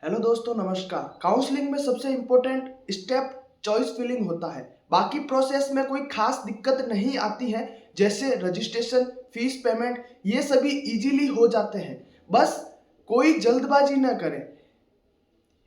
Hello दोस्तों, नमस्कार। Counselling में सबसे इम्पोर्टेंट स्टेप चॉइस फिलिंग होता है। बाकी प्रोसेस में कोई खास दिक्कत नहीं आती है, जैसे रजिस्ट्रेशन, फीस पेमेंट, ये सभी इजीली हो जाते हैं। बस कोई जल्दबाजी ना करें।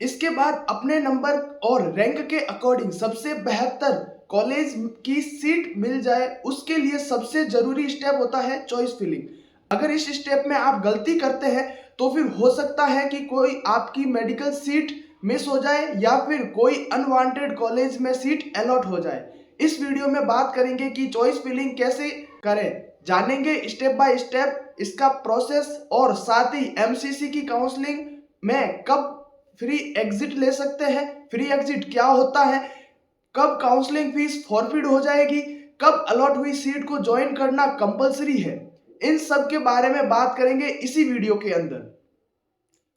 इसके बाद अपने नंबर और रैंक के अकॉर्डिंग सबसे बेहतर कॉलेज की सीट मिल जाए, उसके लिए सबसे जरूरी स्टेप होता है चॉइस फिलिंग। अगर इस स्टेप में आप गलती करते हैं तो फिर हो सकता है कि कोई आपकी मेडिकल सीट मिस हो जाए या फिर कोई अनवांटेड कॉलेज में सीट अलॉट हो जाए। इस वीडियो में बात करेंगे कि चॉइस फिलिंग कैसे करें, जानेंगे स्टेप बाय स्टेप इसका प्रोसेस, और साथ ही एमसीसी की काउंसलिंग में कब फ्री एग्जिट ले सकते हैं, फ्री एग्जिट क्या होता है, कब काउंसलिंग फीस फॉरफिट हो जाएगी, कब अलॉट हुई सीट को ज्वाइन करना कंपलसरी है, इन सब के बारे में बात करेंगे इसी वीडियो के अंदर।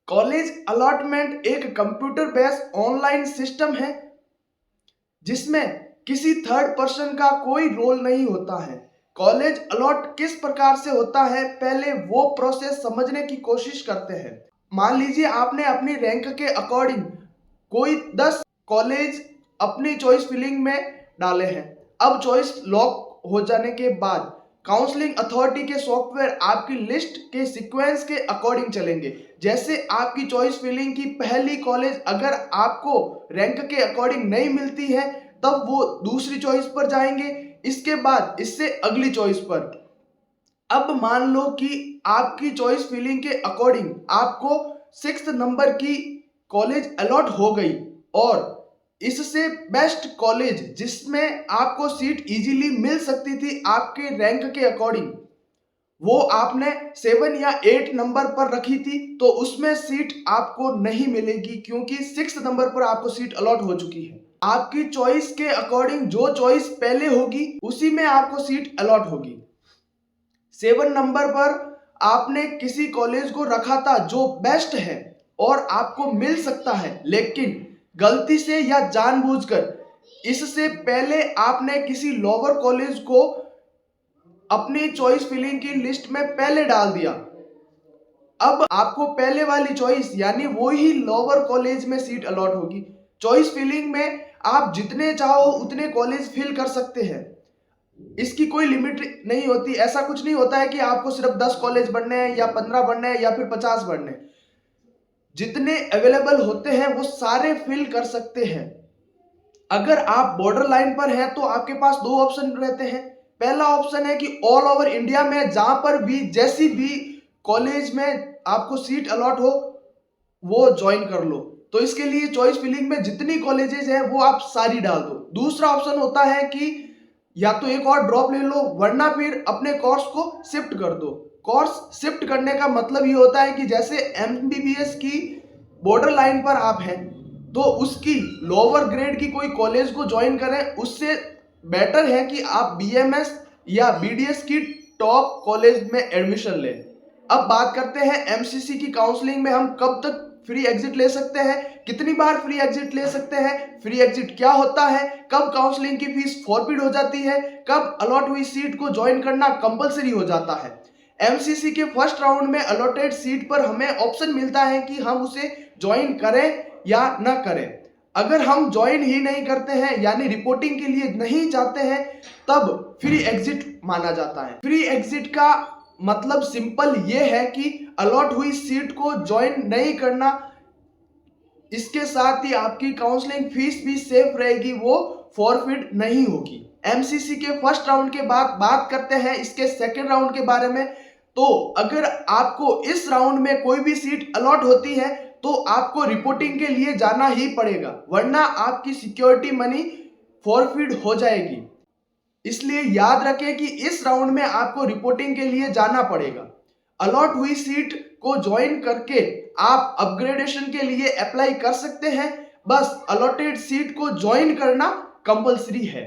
कॉलेज अलॉटमेंट एक कंप्यूटर बेस्ड ऑनलाइन सिस्टम है जिसमें किसी थर्ड पर्सन का कोई रोल नहीं होता है। कॉलेज अलॉट किस प्रकार से होता है, पहले वो प्रोसेस समझने की कोशिश करते हैं। मान लीजिए आपने अपनी रैंक के अकॉर्डिंग कोई 10 कॉलेज अपनी चॉइस फिलिंग में डाले हैं। अब चॉइस लॉक हो जाने के बाद काउंसलिंग अथॉरिटी के सॉफ्टवेयर आपकी लिस्ट के सीक्वेंस के अकॉर्डिंग चलेंगे। जैसे आपकी चॉइस फिलिंग की पहली कॉलेज अगर आपको रैंक के अकॉर्डिंग नहीं मिलती है, तब वो दूसरी चॉइस पर जाएंगे, इसके बाद इससे अगली चॉइस पर। अब मान लो कि आपकी चॉइस फिलिंग के अकॉर्डिंग आपको 6th नंबर की कॉलेज अलॉट हो गई, और इससे बेस्ट कॉलेज जिसमें आपको सीट इजीली मिल सकती थी आपके रैंक के अकॉर्डिंग, वो आपने 7 या 8 नंबर पर रखी थी, तो उसमें सीट आपको नहीं मिलेगी क्योंकि 6th नंबर पर आपको सीट अलॉट हो चुकी है। आपकी चॉइस के अकॉर्डिंग जो चॉइस पहले होगी उसी में आपको सीट अलॉट होगी। 7 नंबर पर आपने किसी कॉलेज को रखा था जो बेस्ट है और आपको मिल सकता है, लेकिन गलती से या जानबूझकर इससे पहले आपने किसी लोअर कॉलेज को अपनी चॉइस फिलिंग की लिस्ट में पहले डाल दिया। अब आपको पहले वाली चॉइस यानी वो ही लोअर कॉलेज में सीट अलॉट होगी। चॉइस फिलिंग में आप जितने चाहो उतने कॉलेज फिल कर सकते हैं, इसकी कोई लिमिट नहीं होती। ऐसा कुछ नहीं होता है कि आपको सिर्फ 10 कॉलेज बनने हैं या 15 बनने हैं या फिर 50 बनने हैं। जितने अवेलेबल होते हैं वो सारे फिल कर सकते हैं। अगर आप बॉर्डर लाइन पर हैं तो आपके पास दो ऑप्शन रहते हैं। पहला ऑप्शन है कि ऑल ओवर इंडिया में जहां पर भी जैसी भी कॉलेज में आपको सीट अलॉट हो वो ज्वाइन कर लो। तो इसके लिए चॉइस फिलिंग में जितनी कॉलेजेस हैं वो आप सारी डाल दो। दूसरा ऑप्शन होता है कि या तो एक और ड्रॉप ले लो, वरना फिर अपने कोर्स को शिफ्ट कर दो। कोर्स शिफ्ट करने का मतलब ये होता है कि जैसे एमबीबीएस की बॉर्डर लाइन पर आप हैं तो उसकी लोअर ग्रेड की कोई कॉलेज को ज्वाइन करें, उससे बेटर है कि आप बीएमएस या बीडीएस की टॉप कॉलेज में एडमिशन लें। अब बात करते हैं एमसीसी की काउंसलिंग में हम कब तक फ्री एग्जिट ले सकते हैं, कितनी बार फ्री एग्जिट ले सकते हैं, फ्री एग्जिट क्या होता है, कब काउंसलिंग की फीस फॉरफिट हो जाती है, कब अलॉट हुई सीट को ज्वाइन करना कंपलसरी हो जाता है। एमसीसी के फर्स्ट राउंड में अलॉटेड सीट पर हमें ऑप्शन मिलता है कि हम उसे ज्वाइन करें या ना करें। अगर हम ज्वाइन ही नहीं करते हैं यानी रिपोर्टिंग के लिए नहीं जाते हैं, तब फ्री एग्जिट माना जाता है। फ्री एग्जिट का मतलब सिंपल ये है कि अलॉट हुई सीट को ज्वाइन नहीं करना, इसके साथ ही आपकी काउंसलिंग फीस भी सेफ रहेगी, वो फॉरफिट नहीं होगी। एमसीसी के फर्स्ट राउंड के बाद बात करते हैं इसके सेकंड राउंड के बारे में। तो अगर आपको इस राउंड में कोई भी सीट अलॉट होती है तो आपको रिपोर्टिंग के लिए जाना ही पड़ेगा, वरना आपकी सिक्योरिटी मनी फॉरफिट हो जाएगी। इसलिए याद रखें कि इस राउंड में आपको रिपोर्टिंग के लिए जाना पड़ेगा। अलॉट हुई सीट को ज्वाइन करके आप अपग्रेडेशन के लिए अप्लाई कर सकते हैं, बस अलॉटेड सीट को ज्वाइन करना कंपलसरी है।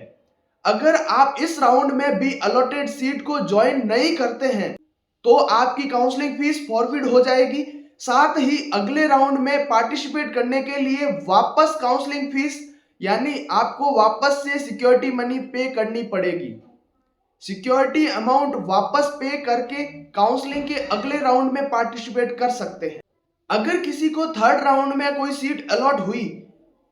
अगर आप इस राउंड में भी अलॉटेड सीट को ज्वाइन नहीं करते हैं तो आपकी काउंसलिंग फीस फॉरफिट हो जाएगी। साथ ही अगले राउंड में पार्टिसिपेट करने के लिए वापस काउंसलिंग फीस यानी आपको वापस से सिक्योरिटी मनी पे करनी पड़ेगी। सिक्योरिटी अमाउंट वापस पे करके काउंसलिंग के अगले राउंड में पार्टिसिपेट कर सकते हैं। अगर किसी को थर्ड राउंड में कोई सीट अलॉट हुई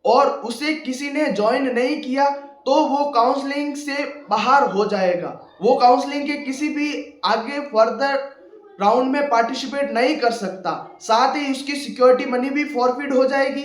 और उसे किसी ने ज्वाइन नहीं किया तो वो काउंसलिंग से बाहर हो जाएगा, वो काउंसलिंग के किसी भी आगे फर्दर राउंड में पार्टिसिपेट नहीं कर सकता, साथ ही उसकी सिक्योरिटी मनी भी फॉरफिट हो जाएगी।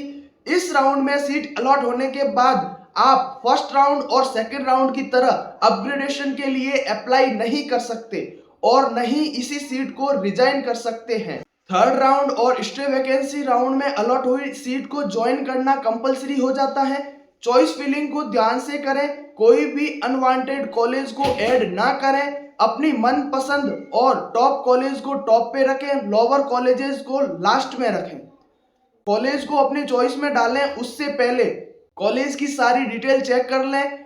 इस राउंड में सीट अलॉट होने के बाद आप फर्स्ट राउंड और सेकंड राउंड की तरह अपग्रेडेशन के लिए अप्लाई नहीं कर सकते और नहीं इसी सीट को रिजाइन कर सकते हैं। थर्ड राउंड और स्टे वैकेंसी राउंड में अलॉट हुई सीट को ज्वाइन करना कंपलसरी हो जाता है। चॉइस फिलिंग को ध्यान से करें, कोई भी अनवांटेड कॉलेज को ऐड ना करें, अपनी मनपसंद और टॉप कॉलेज को टॉप पे रखें, लोअर कॉलेजेस को लास्ट में रखें। कॉलेज को अपनी चॉइस में डालें उससे पहले कॉलेज की सारी डिटेल चेक कर लें,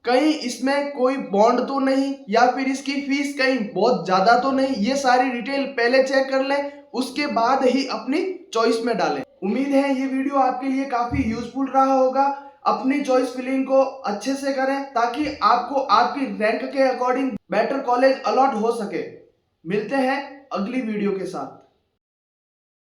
कहीं इसमें कोई बॉन्ड तो नहीं या फिर इसकी फीस कहीं बहुत ज़्यादा तो नहीं, ये सारी डिटेल पहले चेक कर लें, उसके बाद ही अपनी चॉइस में डालें। उम्मीद है ये वीडियो आपके लिए काफ़ी यूजफुल रहा होगा। अपनी चॉइस फिलिंग को अच्छे से करें ताकि आपको आपकी रैंक के अकॉर्डिंग बेटर कॉलेज अलॉट हो सके। मिलते हैं अगली वीडियो के साथ।